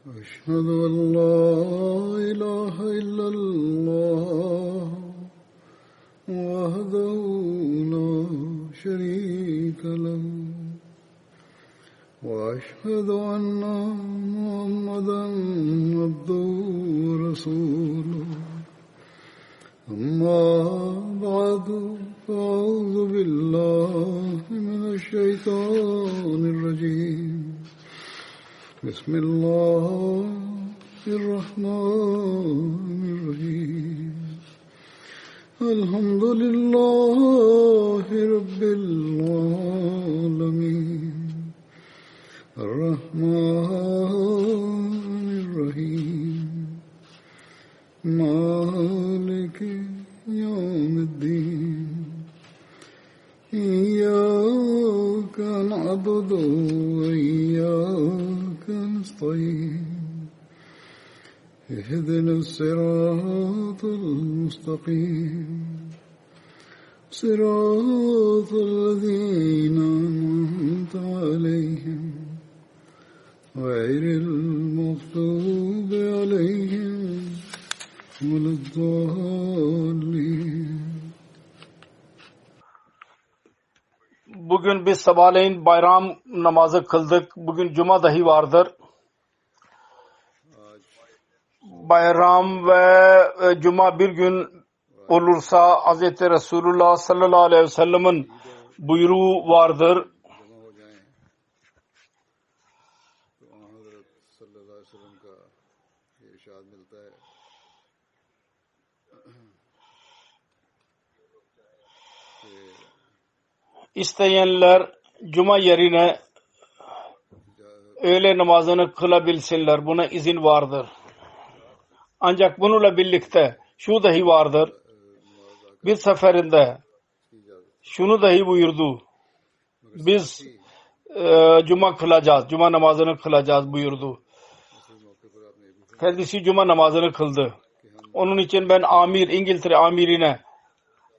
أشهد أن لا إله إلا الله وحده لا شريك له وأشهد أن محمدا عبده ورسوله أما بعد فأعوذ بالله من الشيطان الرجيم بسم الله الرحمن الرحيم الحمد لله رب العالمين الرحمن الرحيم مالك يوم الدين إياك نعبد وإياك نستعين اهدنا الصراط المستقيم صراط الذين أنعمت عليهم غير المغضوب عليهم ولا الضالين. Bugün biz sabahleyin bayram namazı kıldık. Bugün cuma dahi vardır. Bayram ve cuma bir gün olursa Hz. Resulullah sallallahu aleyhi ve sellem'in buyruğu vardır. İsteyenler cuma yerine öğle namazını kılabilsinler. Buna izin vardır. Ancak bununla birlikte şu dahi vardır. Bir seferinde şunu dahi buyurdu. Biz cuma kılacağız. Cuma namazını kılacağız buyurdu. Kendisi cuma namazını kıldı. Onun için ben İngiltere amirine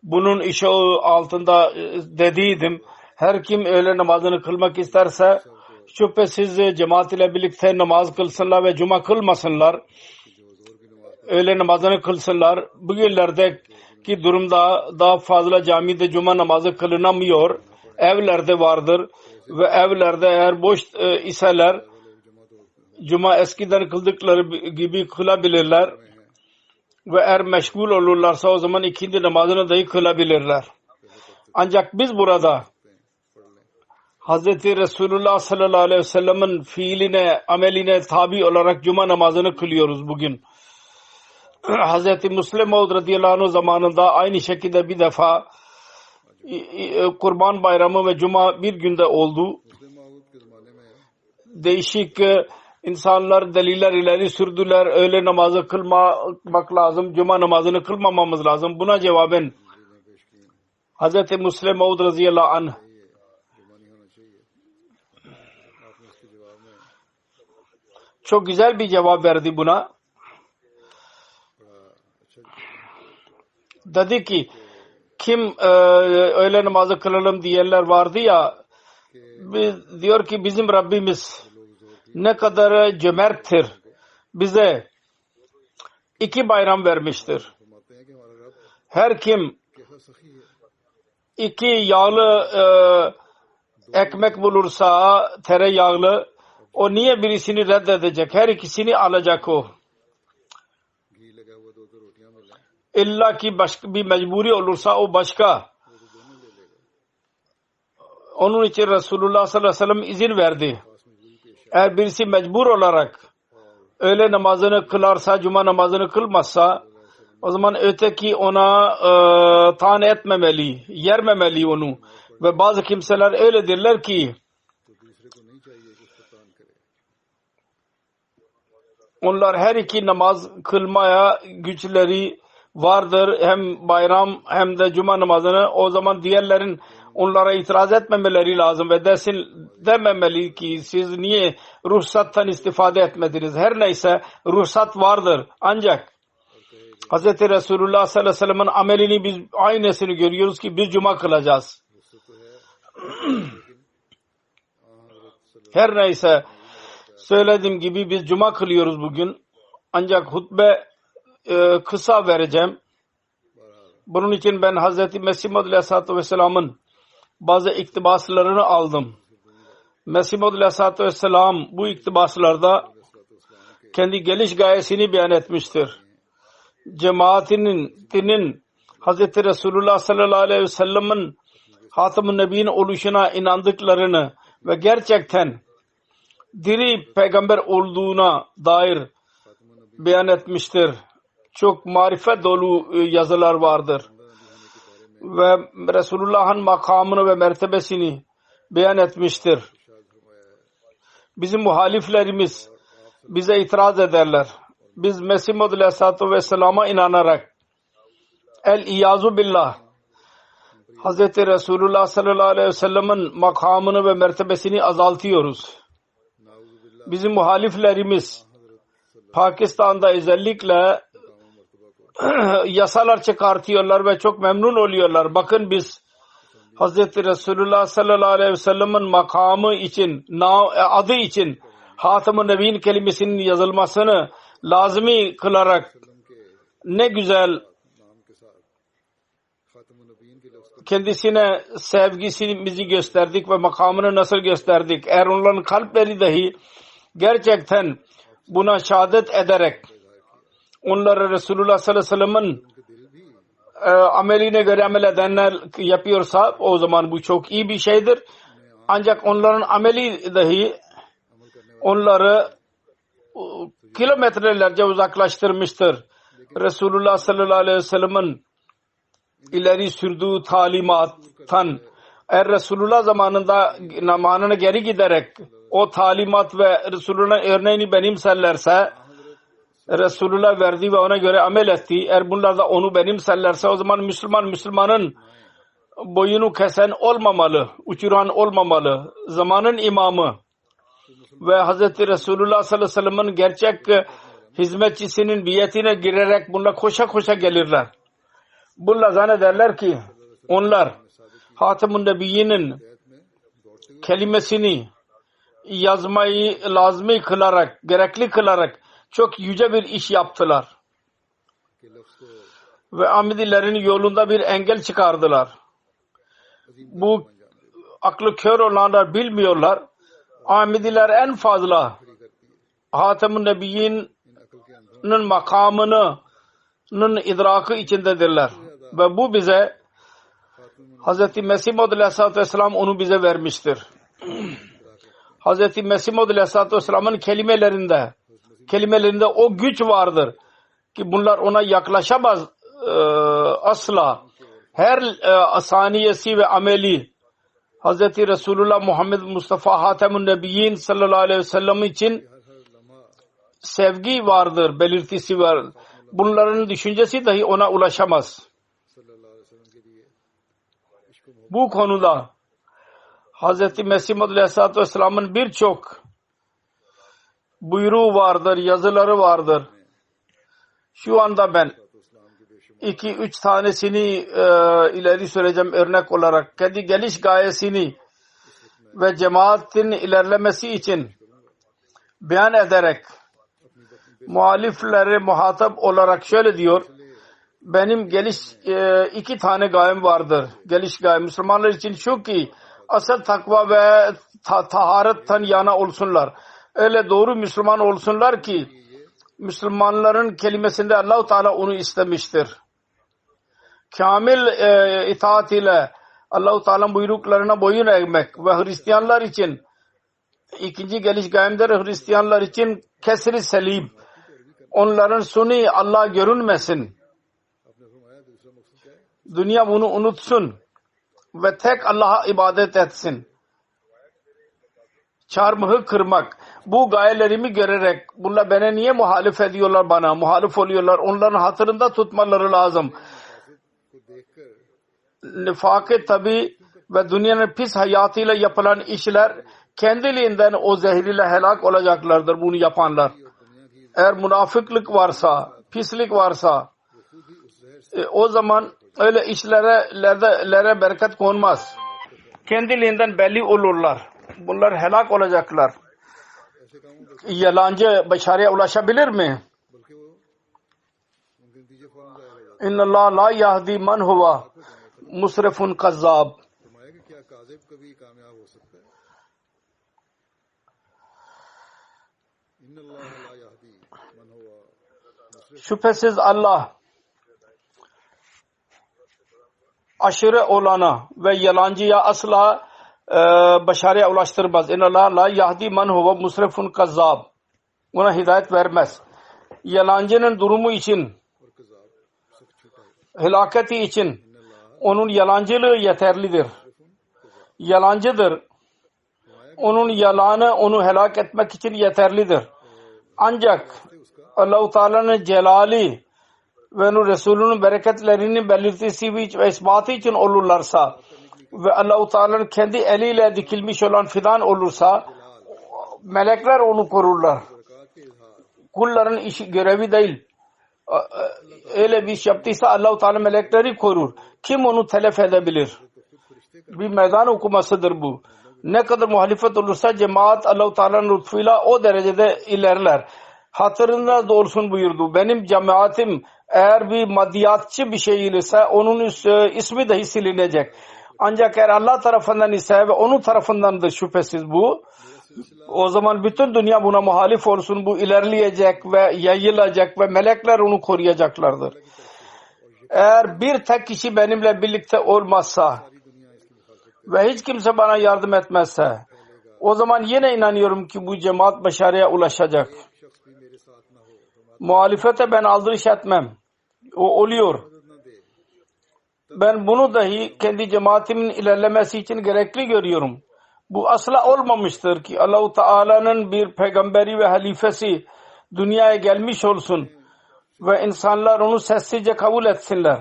bunun işi altında dediydim. Her kim öğle namazını kılmak isterse şüphesiz cemaat ile birlikte namaz kılsınlar ve cuma kılmasınlar. Öğle namazını kılsınlar. Bugünlerdeki durumda daha fazla camide cuma namazı kılınamıyor. Evlerde vardır ve evlerde eğer boş iseler cuma eskiden kıldıkları gibi kılabilirler. Ve eğer meşgul olurlarsa o zaman ikindi namazını dahi kılabilirler. Ancak biz burada Hz. Resulullah sallallahu aleyhi ve sellem'in fiiline, ameline tabi olarak cuma namazını kılıyoruz bugün. Hz. Müslim Maud radıyallahu anh zamanında aynı şekilde bir defa Kurban Bayramı ve Cuma bir günde oldu. Değişik insanlar deliller ileri sürdüler. Öğle namazı kılmak lazım. Cuma namazını kılmamamız lazım. Buna cevaben Hz. Müslim Maud radıyallahu anh çok güzel bir cevap verdi buna. Dedi ki kim öğle namazı kılalım diyenler vardı ya, diyor ki bizim Rabbimiz ne kadar cömerttir. Bize 2 bayram vermiştir. Her kim 2 yağlı ekmek bulursa tereyağlı, o niye birisini reddedecek? Her ikisini alacak o. İlla ki başka bir mecburi olursa o başka. Onun için Resulullah sallallahu aleyhi ve sellem izin verdi. Eğer birisi mecbur olarak öğle namazını kılarsa, cuma namazını kılmazsa, o zaman öteki ona taan etmemeli, yermemeli onu. Ve bazı kimseler öyledirler ki onlar her iki namaz kılmaya güçleri vardır. Hem bayram hem de cuma namazını. O zaman diğerlerin onlara itiraz etmemeleri lazım ve dememeli ki siz niye ruhsattan istifade etmediniz. Her neyse ruhsat vardır. Ancak Hz. Resulullah sallallahu aleyhi ve sellem'in amelini biz aynısını görüyoruz ki biz cuma kılacağız. Her neyse Söylediğim gibi biz cuma kılıyoruz bugün. Ancak hutbe kısa vereceğim. Bunun için ben Hz. Mesih Maud Aleyhisselatü Vesselam'ın bazı iktibaslarını aldım. Mesih Maud Aleyhisselatü Vesselam bu iktibaslarda kendi geliş gayesini beyan etmiştir. Cemaatinin Hz. Resulullah sallallahu aleyhi ve sellem'in Hatem-ı Nebi'nin oluşuna inandıklarını ve gerçekten diri peygamber olduğuna dair beyan etmiştir. Çok marifet dolu yazılar vardır. Ve Resulullah'ın makamını ve mertebesini beyan etmiştir. Bizim muhaliflerimiz bize itiraz ederler. Biz Mesih Maud Aleyhisselatü Vesselam'a inanarak el-İyazu billah Hz. Resulullah sallallahu aleyhi ve sellem'in makamını ve mertebesini azaltıyoruz. Bizim muhaliflerimiz Pakistan'da özellikle yasalar çıkartıyorlar ve çok memnun oluyorlar. Bakın biz Hz. Resulullah sallallahu aleyhi ve sellem'in makamı için, adı için Hatem-ı Nebi'nin kelimesinin yazılmasını lazımi kılarak ne güzel kendisine sevgisimizi gösterdik ve makamını nasıl gösterdik. Eğer onların kalpleri dahi gerçekten buna şehadet ederek onları Resulullah sallallahu aleyhi ve sellem'in ameline göre amel edenler yapıyorsa o zaman bu çok iyi bir şeydir. Ancak onların ameli dahi onları kilometrelerce uzaklaştırmıştır. Resulullah sallallahu aleyhi ve sellem'in ileri sürdüğü talimattan eğer Resulullah zamanına geri giderek o talimat ve Resulullah'ın örneğini benimserlerse Resulullah verdi ve ona göre amel etti. Eğer bunlar da onu benimserlerse o zaman Müslümanın boyunu kesen olmamalı, uçuran olmamalı. Zamanın imamı ve Hz. Resulullah sallallahu aleyhi ve sellem'in gerçek hizmetçisinin biyetine girerek bunlar koşa koşa gelirler. Bunlar zannederler ki onlar Hatem-ı Nebi'nin kelimesini yazmayı lazmi kılarak, gerekli kılarak çok yüce bir iş yaptılar. Ve Ahmedilerin yolunda bir engel çıkardılar. Bu aklı kör olanlar bilmiyorlar. Ahmediler en fazla Hatem-ı Nebi'nin makamının idrakı içindedirler. Ve bu bize Hz. Mesih Maud Aleyhisselatü Vesselam onu bize vermiştir. Hz. Mesih Maud Aleyhisselatü Vesselam'ın kelimelerinde o güç vardır ki bunlar ona yaklaşamaz asla. Her saniyesi ve ameli Hz. Resulullah Muhammed Mustafa Hatem-ü Nebiyyin sallallahu aleyhi ve sellem için sevgi vardır, belirtisi var. Bunların düşüncesi dahi ona ulaşamaz. Bu konuda Hz. Mesih Maud Aleyhisselatü Vesselam'ın birçok buyruğu vardır, yazıları vardır. Şu anda ben 2-3 tanesini ileri süreceğim örnek olarak. Kendi geliş gayesini ve cemaatin ilerlemesi için beyan ederek muhalifleri muhatap olarak şöyle diyor. Benim iki tane gayem vardır. Geliş gayem Müslümanlar için şu ki asıl takva ve taharetten yana olsunlar. Öyle doğru Müslüman olsunlar ki Müslümanların kelimesinde Allah-u Teala onu istemiştir. Kamil itaat ile Allah-u Teala'nın buyruklarına boyun eğmek ve Hristiyanlar için ikinci geliş gayemdir. Hristiyanlar için kesri selim. Onların suni Allah görünmesin. Dünya bunu unutsun ve tek Allah'a ibadet etsin. Çarmıhı kırmak. Bu gayelerimi görerek bunlar bana niye muhalif ediyorlar bana? Muhalif oluyorlar. Onların hatırında tutmaları lazım. Nifak-ı tabi ve dünyanın pis hayatıyla yapılan işler kendiliğinden o zehriyle helak olacaklardır bunu yapanlar. Eğer münafıklık varsa, pislik varsa o zaman öyle işlere bereket konmaz. Kendiliğinden belli olurlar. Bunlar helak olacaklar. से कम हो yalancı başarıya ulaşabilir mi? बल्कि वो उनके नतीजे फौरन जाहिर हो जाते İnnallâh la yahdi man huwa musrifun kazzab. हैं। फरमाया कि क्या काजिब कभी कामयाब हो सकता है? इन्नल्लाह ला यहदी मन हुवा मुसरिफ। Şüphesiz Allah aşırı olana ve yalancıya asla başarıya ulaştırmaz. İnnallâh la yahdi man huwa musrifun kazzab. Ona hidayet vermez. Yalancının durumu için, और कज़ाब सख्त छूटा है। helaketi için इन्नल्लाह onun yalancılığı yeterlidir. Yalancıdır. Onun yalanı onu helak etmek için yeterlidir. Ancak Allah-u Teala'nın celali ve onun Resulünün bereketlerinin belirtisi ve ispatı için olurlarsa ve Allah-u Teala'nın kendi eliyle dikilmiş olan fidan olursa melekler onu korurlar. बरक़ात के इजहार Kulların işi görevi değil. Öyle bir iş yaptıysa Allah-u Teala melekleri korur. Kim onu telef edebilir? Bir meydan okumasıdır bu. Ne kadar muhalefet olursa cemaat Allah-u Teala'nın lütfuyla o derecede ilerler. Hatırında doğrusun buyurdu. Benim cemaatim eğer bir maddiyatçı bir şey ise onun ismi dahi silinecek. Ancak eğer Allah tarafından ise ve onun tarafındandır şüphesiz bu. O zaman bütün dünya buna muhalif olsun. Bu ilerleyecek ve yayılacak ve melekler onu koruyacaklardır. Eğer bir tek kişi benimle birlikte olmazsa ve hiç kimse bana yardım etmezse o zaman yine inanıyorum ki bu cemaat başarıya ulaşacak. शख्स भी मेरे साथ न हो तो Muhalefete ben aldırış etmem. O oluyor. मदद न दे Ben bunu dahi kendi cemaatimin ilerlemesi için gerekli görüyorum. Bu asla olmamıştır ki Allah-u Teala'nın bir peygamberi ve halifesi dünyaya gelmiş olsun ve insanlar onu sessizce kabul etsinler.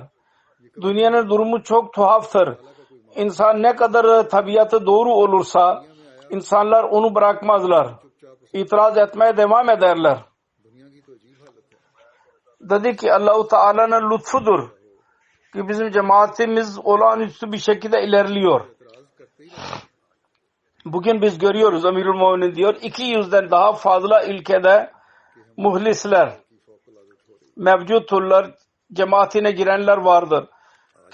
Dünyanın durumu çok tuhaftır. İnsan ne kadar tabiatı doğru olursa insanlar onu bırakmazlar. İtiraz etmeye devam ederler. दुनिया की तो अजीब हालत है। Dedi ki Allah-u Teala'nın lütfudur ki bizim cemaatimiz olağanüstü bir şekilde ilerliyor. एतराज करते ही रहते Bugün biz görüyoruz Amirul Mu'minin diyor 200'den daha fazla ülkede muhlisler, हैं कि फौकलादत हो रही mevcutturlar, cemaatine girenler vardır.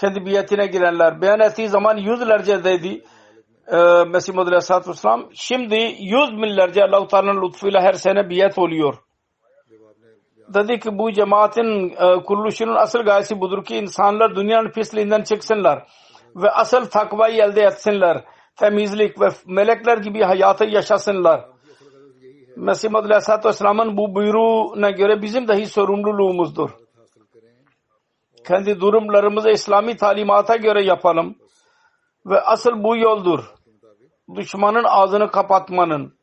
Kendi biyetine girenler. Beyan ettiği zaman yüzlerce dedi Mesih Muhammed Aleyhisselatü Vesselam. Şimdi 100 binlerce Allah-u Teala'nın lütfuyla her sene biyet oluyor. जब आपने Dedi ki bu cemaatin kuruluşunun asıl gayesi budur ki insanlar dünyanın pisliğinden çıksınlar ve asıl takvayı elde etsinler. Temizlik ve melekler gibi hayatı yaşasınlar. Mesih Muhammed Aleyhisselatü Vesselam'ın bu buyruğuna göre bizim dahi sorumluluğumuzdur. हासिल करें Kendi durumlarımızı İslami talimata göre yapalım. Ve asıl bu yoldur. Düşmanın ağzını kapatmanın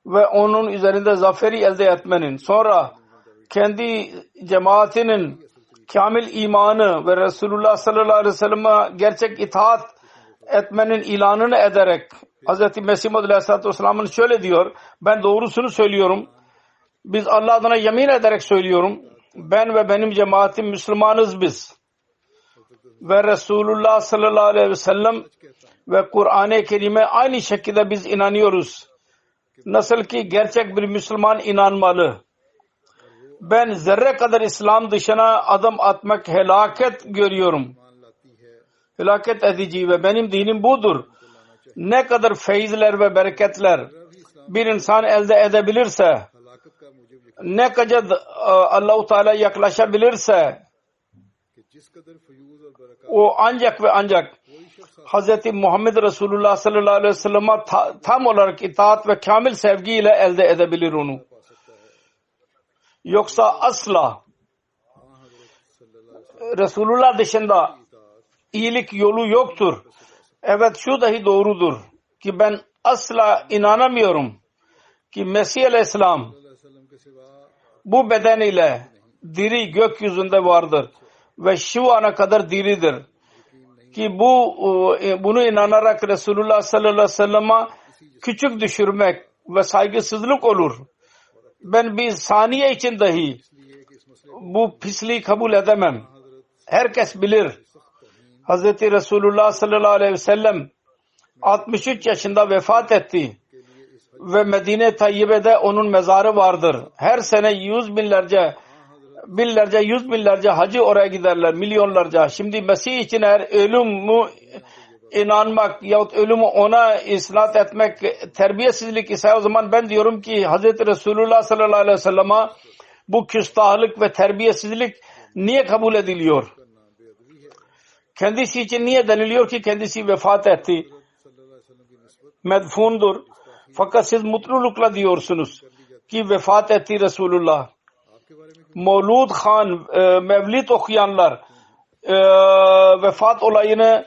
ve onun üzerinde zaferi elde etmenin. Sonra kendi cemaatinin kamil imanı ve Resulullah sallallahu aleyhi ve sellem'e gerçek itaat etmenin ilanını ederek Hz. Mesih Muhammed Aleyhisselatü Vesselam'ın şöyle diyor. Ben doğrusunu söylüyorum. Biz Allah adına yemin ederek söylüyorum. Ben ve benim cemaatim Müslümanız biz. Ve Resulullah sallallahu aleyhi ve sellem ve Kur'an-ı Kerim'e aynı şekilde biz inanıyoruz. Nasıl ki gerçek bir Müslüman inanmalı. Ben zerre kadar İslam dışına adım atmak helaket görüyorum. मान लाती है Felaket edici ve benim dinim budur. Ne kadar feyizler ve bereketler bir insan elde edebilirse, हलाकत का मुझे लिखा ne kadar Allah-u Teala yaklaşabilirse, कि जिस कदर फयूज और बरकत o ancak ve ancak कोई शख्स Hz. Muhammed Resulullah sallallahu aleyhi ve sellem'e tam olarak itaat ve kamil sevgiyle elde edebilir onu. पा सकता है। Yoksa asla हाँ हजरत सल्लल्लाहु अलैहि Resulullah dışında iyilik yolu yoktur. Evet şu dahi doğrudur ki ben asla inanamıyorum ki Mesih Aleyhisselam वसल्लम के सिवा bu beden ile diri gökyüzünde vardır ve şu ana kadar diridir. Ki bunu inanarak Resulullah sallallahu aleyhi ve sellem'e küçük düşürmek ve saygısızlık olur. Ben bir saniye için dahi bu pisliği kabul edemem. Herkes bilir. Hz. Resulullah sallallahu aleyhi ve sellem 63 yaşında vefat etti. ve Medine Tayyibe'de onun mezarı vardır. Her sene yüz binlerce hacı oraya giderler, milyonlarca. Şimdi Mesih için eğer ölümü inanmak yahut ölümü ona isnat etmek terbiyesizlik ise, o zaman ben diyorum ki Hz. Resulullah sallallahu aleyhi ve sellem'e bu küstahlık ve terbiyesizlik niye kabul ediliyor? Kendisi için niye deniliyor ki kendisi vefat etti? Medfundur. Fakat siz mutlulukla diyorsunuz ki vefat etti Resulullah. Mevlud Khan, Mevlid okuyanlar vefat olayını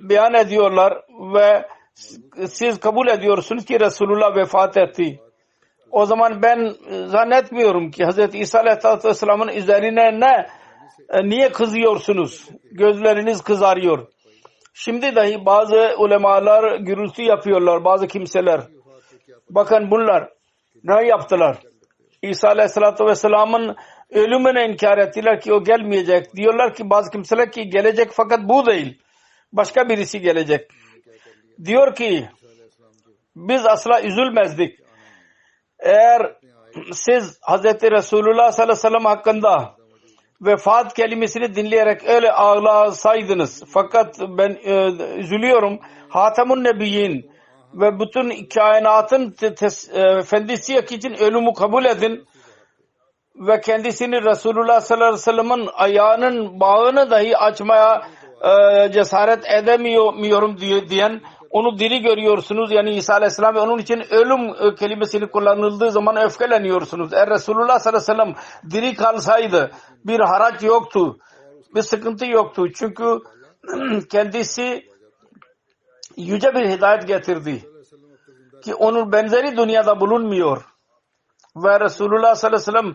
beyan ediyorlar ve siz kabul ediyorsunuz ki Resulullah vefat etti. O zaman ben zannetmiyorum ki Hz. İsa Aleyhisselatü Vesselam'ın üzerine niye kızıyorsunuz? Gözleriniz kızarıyor. Şimdi dahi bazı ulemalar gürültü yapıyorlar, bazı kimseler. Bakın bunlar ne yaptılar? İsa Aleyhisselatü Vesselam'ın ölümünü inkar ettiler ki o gelmeyecek. Diyorlar ki bazı kimseler ki gelecek fakat bu değil. Başka birisi gelecek. Diyor ki biz asla üzülmezdik. Eğer siz Hz. Resulullah sallallahu aleyhi ve sellem hakkında vefat kelimesini dinleyerek öyle ağlasaydınız. Fakat ben üzülüyorum. Hatemun Nebiyyin ve bütün kainatın efendisi için ölümü kabul edin ve kendisini Resulullah sallallahu aleyhi ve sellem'in ayağının bağını dahi açmaya cesaret edemiyorum diyen, onu diri görüyorsunuz. Yani İsa aleyhisselam ve onun için ölüm kelimesini kullanıldığı zaman öfkeleniyorsunuz. Eğer Resulullah sallallahu aleyhi ve sellem diri kalsaydı bir haraç yoktu, bir sıkıntı yoktu. Çünkü kendisi yüce bir hidayet getirdi ki onun benzeri dünyada bulunmuyor. Ve Resulullah sallallahu aleyhi ve sellem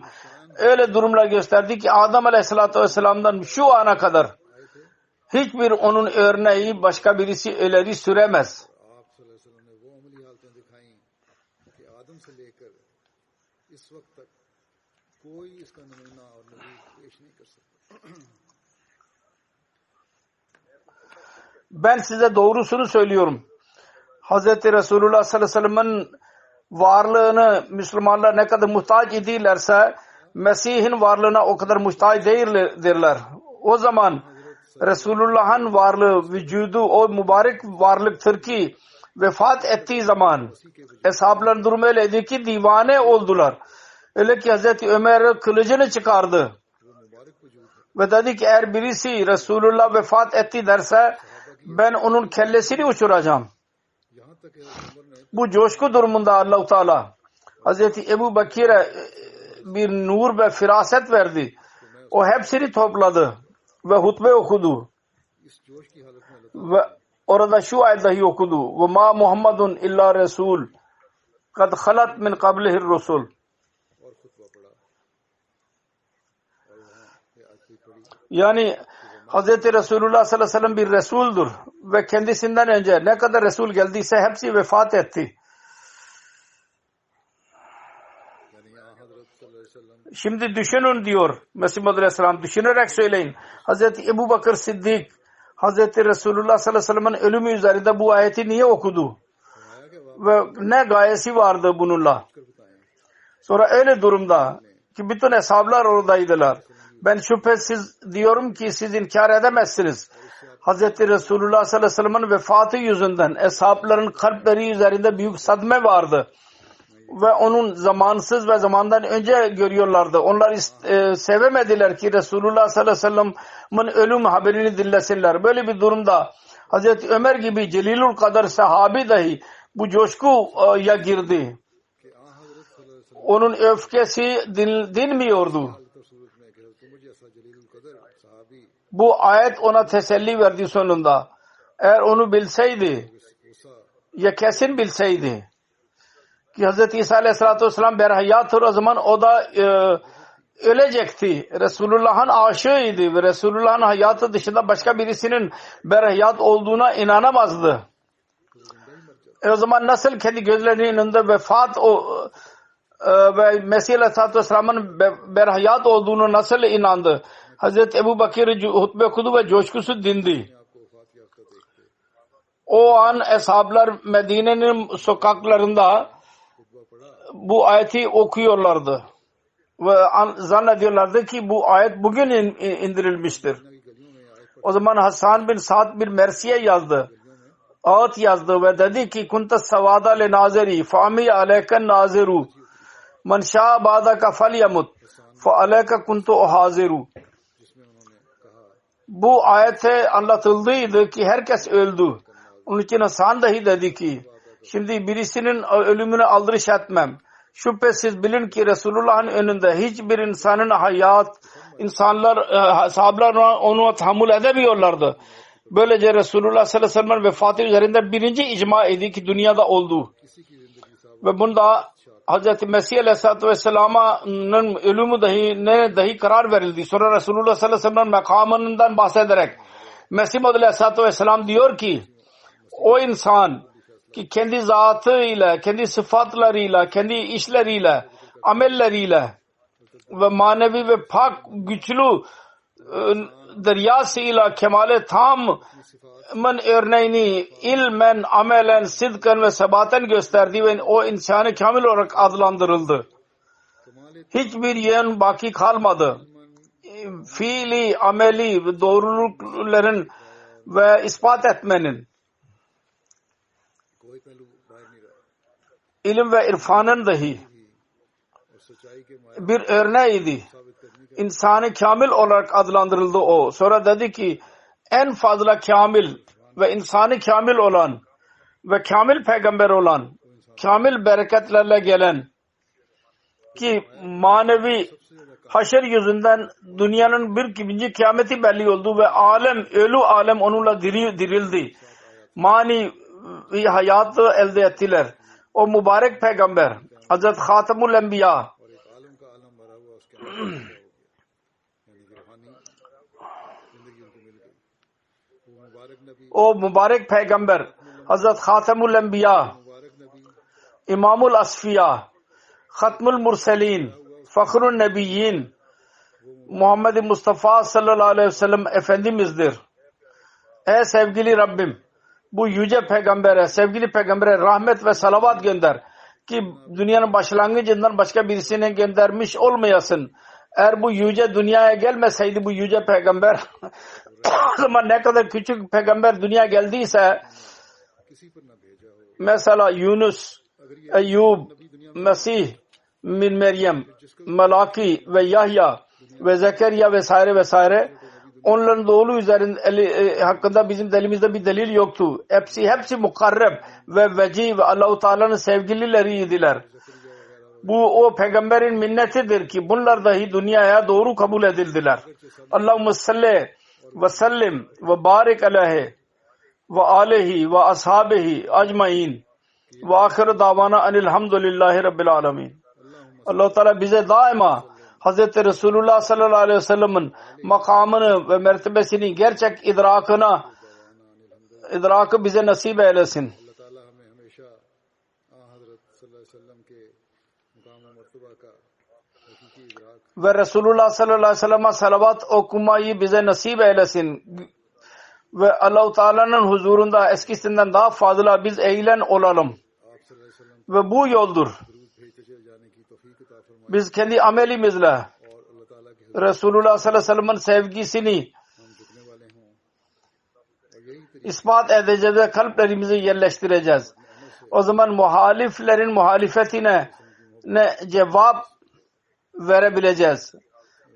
öyle durumlar gösterdi ki Adem aleyhissalatü vesselam'dan şu ana kadar hiçbir onun örneği başka birisi ileri süremez. Ben size doğrusunu söylüyorum. Hz. Resulullah sallallahu aleyhi ve sellem'in varlığını Müslümanlar ne kadar muhtaç idilerse Mesih'in varlığına o kadar muhtaç değildirler. O zaman Resulullah'ın varlığı, vücudu o mübarek varlıktır ki vefat ettiği zaman eshabların durumu öyleydi ki divane oldular. Öyle ki Hazreti Ömer kılıcını çıkardı ve dedi ki eğer birisi Resulullah vefat etti derse ben onun kellesini uçuracağım. Bu coşku durumunda Allah-u Teala Hazreti Ebu Bakir'e bir nur ve firaset verdi. O hepsini topladı ve hutbe okudu. Ve orada şu ayet dahi okudu. Ve ma Muhammedun illa Resul kad halat min qablihir rusul. Yani Hz. Resulullah sallallahu aleyhi ve sellem bir Resul'dur ve kendisinden önce ne kadar Resul geldiyse hepsi vefat etti. Şimdi düşünün diyor Mesih Muhammed Aleyhisselam, düşünerek söyleyin. Hz. Ebu Bakır Siddik Hz. Resulullah sallallahu aleyhi ve sellem'in ölümü üzerinde bu ayeti niye okudu? Ve ne gayesi vardı bununla? Sonra öyle durumda ki bütün eshablar oradaydılar. Ben şüphesiz diyorum ki siz inkar edemezsiniz. Hz. Resulullah sallallahu aleyhi ve sellem'in vefatı yüzünden eshabların kalpleri üzerinde büyük sadme vardı. Ve onun zamansız ve zamandan önce görüyorlardı. Onlar sevemediler ki Resulullah sallallahu aleyhi ve sellem'in ölüm haberini dinlesinler. Böyle bir durumda Hz. Ömer gibi celilul kadar sahabi dahi bu coşkuya girdi. Onun öfkesi dinmiyordu. Bu ayet ona teselli verdi sonunda. Eğer onu bilseydi ya kesin bilseydi ki Hz. İsa Aleyhisselatü Vesselam berhayattır, o zaman o da ölecekti. Resulullah'ın aşığıydı ve Resulullah'ın hayatı dışında başka birisinin berhayat olduğuna inanamazdı. O zaman nasıl kendi gözlerinin önünde vefat ve Mesih Aleyhisselatü Vesselam'ın berhayat olduğunu nasıl inandı? Hz. Ebu Bakır hutbe okudu ve coşkusu dindi. O an eshablar Medine'nin sokaklarında bu ayeti okuyorlardı ve zannediyorlardı ki bu ayet bugün indirilmiştir. O zaman Hasan bin Sa'd bir mersiye yazdı. Ağıt yazdı ve dedi ki kunta savada le nazeri fami aleyken naziru man şa ba'daka falyamut fa aleyka kuntu haziru. Bu ayete anlatıldıydı ki herkes öldü. Onun için Hasan dahi dedi ki şimdi birisinin ölümüne aldırış etmem. Şüphesiz bilin ki Resulullah'ın önünde hiçbir insanın hayat, sahabeler onu tahammül edemiyorlardı. Böylece Resulullah sallallahu aleyhi ve sellem vefatı üzerinde birinci icma idi ki dünyada oldu. Ve bunda Hz. Mesih aleyhissalatü vesselam'ın ölümü dahi karar verildi. Sonra Resulullah sallallahu aleyhi ve sellem makamından bahsederek Mesih aleyhissalatü vesselam diyor ki o insan ki kendi zatıyla, kendi sıfatlarıyla, kendi işleriyle, amelleriyle ve manevi ve pak güçlü deryasıyla kemale tamın örneğini ilmen, amelen, sidken ve sebaten gösterdi ve o insanı kamil olarak adlandırıldı. Hiçbir yön baki kalmadı. Fiili, ameli doğrulukların ve ispat etmenin ilim ve irfanın dahi bir örneğiydi. İnsanı kamil olarak adlandırıldı o. Sonra dedi ki en fazla kamil ve insanı kamil olan ve kamil peygamber olan, kamil bereketlerle gelen ki manevi haşer yüzünden dünyanın bir ikinci kıyameti belli oldu ve ölü alem onunla dirildi. Mani hayatı elde ettiler. O mübarek peygamber Hazret Hatemul Enbiya o mübarek peygamber Hazret Hatemul Enbiya İmamul Asfiya Hatmul Murselin Fakhrun Nebiyyin Muhammed Mustafa sallallahu aleyhi ve sellem Efendimiz'dir. Ey sevgili Rabbim, bu yüce peygambere, sevgili peygambere rahmet ve salavat gönder ki dünyanın başlangıcından başka birisine göndermiş olmayasın. Eğer bu yüce dünyaya gelmeseydi bu yüce peygamber o zaman ne kadar küçük peygamber dünyaya geldiyse mesela Yunus, Eyyub, Mesih min Meryem, Malaki ve Yahya ve Zekeriya vesaire vesaire onların doğulu üzerinde hakkında bizim elimizde bir delil yoktu. Hepsi mukarreb ve veci ve Allah-u Teala'nın sevgilileriydiler. Bu o peygamberin minnetidir ki bunlar dahi dünyaya doğru kabul edildiler. Allahümme salli ve sellim ve barik aleyhi ve aleyhi ve ashabihi acmain ve ahir davana enilhamdülillahi rabbil alemin. Allah-u Teala bize daima Hz. Resulullah sallallahu aleyhi ve sellem'in makamını ve mertebesini gerçek idrakı bize nasip eylesin. Ve Resulullah sallallahu aleyhi ve sellem'e salavat okumayı bize nasip eylesin. Ve Allah-u Teala'nın huzurunda eskisinden daha fazla biz eğilen olalım. Ve bu yoldur. Biz kendi amelimizle Resulullah sallallahu aleyhi ve sellem'in sevgisini ispat edeceğiz ve kalplerimizi yerleştireceğiz. O zaman muhaliflerin muhalefetine cevap verebileceğiz.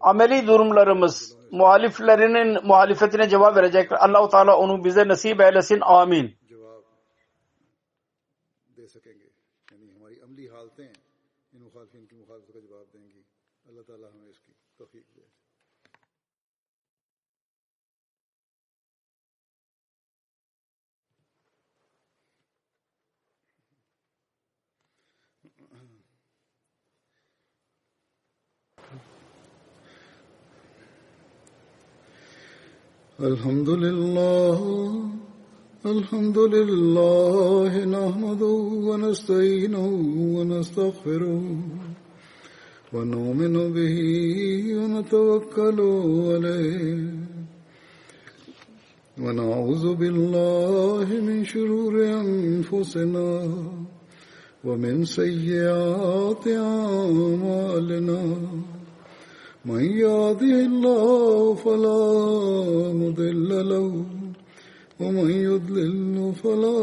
Ameli durumlarımız muhaliflerinin muhalefetine cevap verecek. Allah-u Teala onu bize nasip eylesin. Amin. Elhamdülillah nahmaduhu ve nestainuhu ve nestağfiruhu ve nu'minu bihi ve netevekkalu aleyh ونعوذ بالله من شرور أنفسنا ومن سيئات أعمالنا من يهده الله فلا مضل له ومن يضلل فلا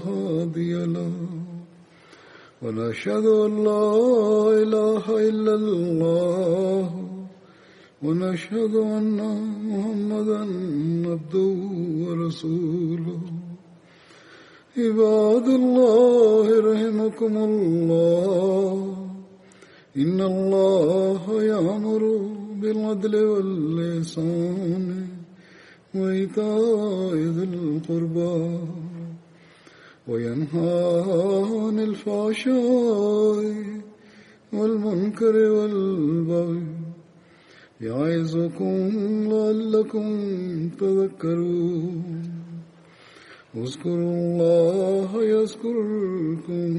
هادي له ونشهد أن لا إله إلا الله ونشهد أن محمدا عبده ورسوله عباد الله رحمكم الله إن الله يأمر بالعدل والإحسان وإيتاء ذي القربى وينهى عن الفحشاء والمنكر والبغي يعظكم لعلكم تذكرون اذكروا الله يذكركم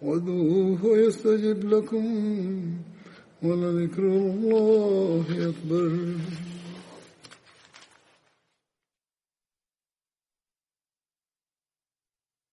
وادعوه يستجب لكم ولذكر الله أكبر